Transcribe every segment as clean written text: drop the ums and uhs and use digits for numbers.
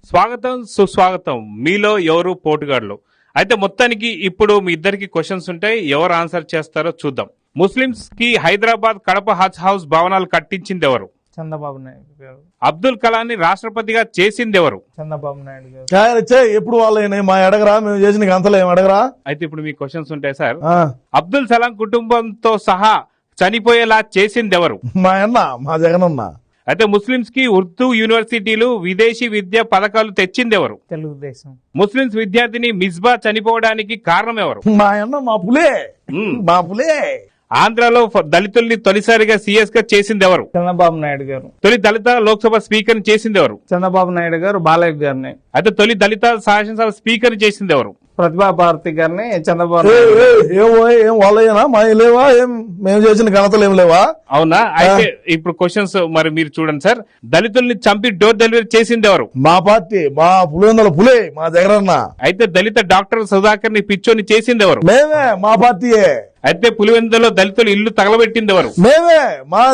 స్వాగతం సుస్వాగతం. మీలో ఎవరు పోటుగాడులు? అయితే మొత్తానికి ఇప్పుడు మీ ఇద్దరికి క్వశ్చన్స్ ఉంటాయి, ఎవరు ఆన్సర్ చేస్తారో చూద్దాం. ముస్లింస్ కి హైదరాబాద్ కడప హజ్ హౌస్ భవనాలు కట్టించింది ఎవరు? చంద్రబాబు నాయుడు గారు. అబ్దుల్ కలాంని రాష్ట్రపతిగా చేసింది ఎవరు? చంద్రబాబు నాయుడు గారు. ఎప్పుడు వాళ్ళని మా అడగరా, మేము చేసిన అంతలో ఏం అడగరా. అయితే ఇప్పుడు మీ క్వశ్చన్స్ ఉంటాయి సార్. అబ్దుల్ సలాం కుటుంబంతో సహా చనిపోయేలా చేసింది ఎవరు? మా అన్న, మా జగనన్న. అయితే ముస్లింస్ కి ఉర్దూ యూనివర్సిటీలు విదేశీ విద్యా పథకాలు తెచ్చింది ఎవరు? తెలుగుదేశం. ముస్లింస్ విద్యార్థిని మిస్బా చనిపోవడానికి కారణం ఎవరు? మా అన్న, మా పులే. మా పులే. ఆంధ్రాలో దళితుల్ని తొలిసారిగా సీఎస్ గా చేసింది ఎవరు? చంద్రబాబు నాయుడు గారు. తొలి దళిత లోక్సభ స్పీకర్ చేసింది ఎవరు? చంద్రబాబు నాయుడు గారు బాలయ్య గారిని. అయితే తొలి దళిత శాసనసభ స్పీకర్ చేసింది ఎవరు? ప్రతిభా భారతి గారిని. చంద్రబాబు ఏ, నాయుడు గారు. ఏం వాళ్ళేనా? మా లేవా? ఏం మేము చేసిన ఘనతలు ఏం లేవా? అవునా? అయితే ఇప్పుడు క్వశ్చన్స్ మరి మీరు చూడండి సార్. దళితుల్ని చంపి డోర్ డెలివరీ చేసింది ఎవరు? మా పార్టీ, మా పులివెందుల పులే, మా జగనన్న. అయితే దళిత డాక్టర్ సుధాకర్ ని పిచ్చోని చేసింది ఎవరు? మేమే, మా పార్టీయే. అయితే పులివెందులో దళితులు ఇల్లు తగలబెట్టింది ఎవరు? మేమే, మా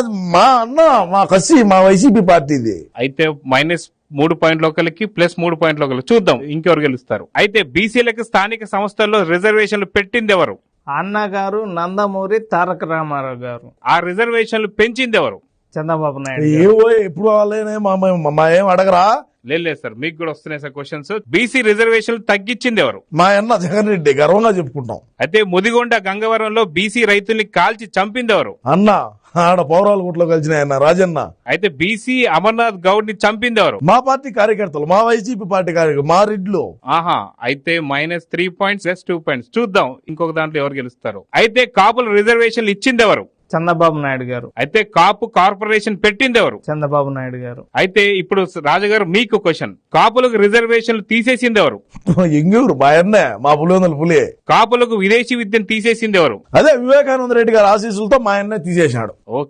అన్న, మా కసి, మా వైసీపీ పార్టీది. అయితే -3 పాయింట్ల ఒకరికి +3 పాయింట్ల ఒకరు. చూద్దాం ఇంకెవరు గెలుస్తారు. అయితే బీసీలకు స్థానిక సంస్థల్లో రిజర్వేషన్లు పెట్టింది ఎవరు? అన్న గారు, నందమూరి తారక రామారావు గారు. ఆ రిజర్వేషన్లు పెంచింది ఎవరు? చంద్రబాబు నాయుడు గారు. ఎప్పుడు వాళ్ళేనే మా ఏం అడగరా. లేదు సార్, మీకు కూడా వస్తున్నాయి సార్ క్వశ్చన్స్. బీసీ రిజర్వేషన్లు తగ్గించింది ఎవరు? మా అన్న జగన్ రెడ్డి, గర్వంగా చెప్పుకుంటాం. అయితే ముదిగొండ గంగవరంలో బీసీ రైతుల్ని కాల్చి చంపింది ఎవరు? అన్న, ఆడ పౌరాల గుట్లో కలిసిన ఆయన రాజన్న. అయితే బీసీ అమర్నాథ్ గౌడ్ ని చంపింది ఎవరు? మా పార్టీ కార్యకర్తలు, మా వైసీపీ పార్టీ కార్యకర్తలు, మా రెడ్లు. ఆహా, అయితే -3 పాయింట్స్ +2 పాయింట్స్. చూద్దాం ఇంకొక దాంట్లో ఎవరు గెలుస్తారు. అయితే కాపుల రిజర్వేషన్లు ఇచ్చింది ఎవరు? చంద్రబాబు నాయుడు గారు. అయితే కాపు కార్పొరేషన్ పెట్టింది ఎవరు? చంద్రబాబు నాయుడు గారు. అయితే ఇప్పుడు రాజుగారు మీకు క్వశ్చన్. కాపులకు రిజర్వేషన్లు తీసేసింది ఎవరు? ఎంగూరు మా అన్నే, మా పులివెందుల పులి. కాపులకు విదేశీ విద్యను తీసేసింది ఎవరు? అదే వివేకానంద రెడ్డి గారి ఆశీస్సులతో మా అన్నే తీసేశాడు. ఓకే.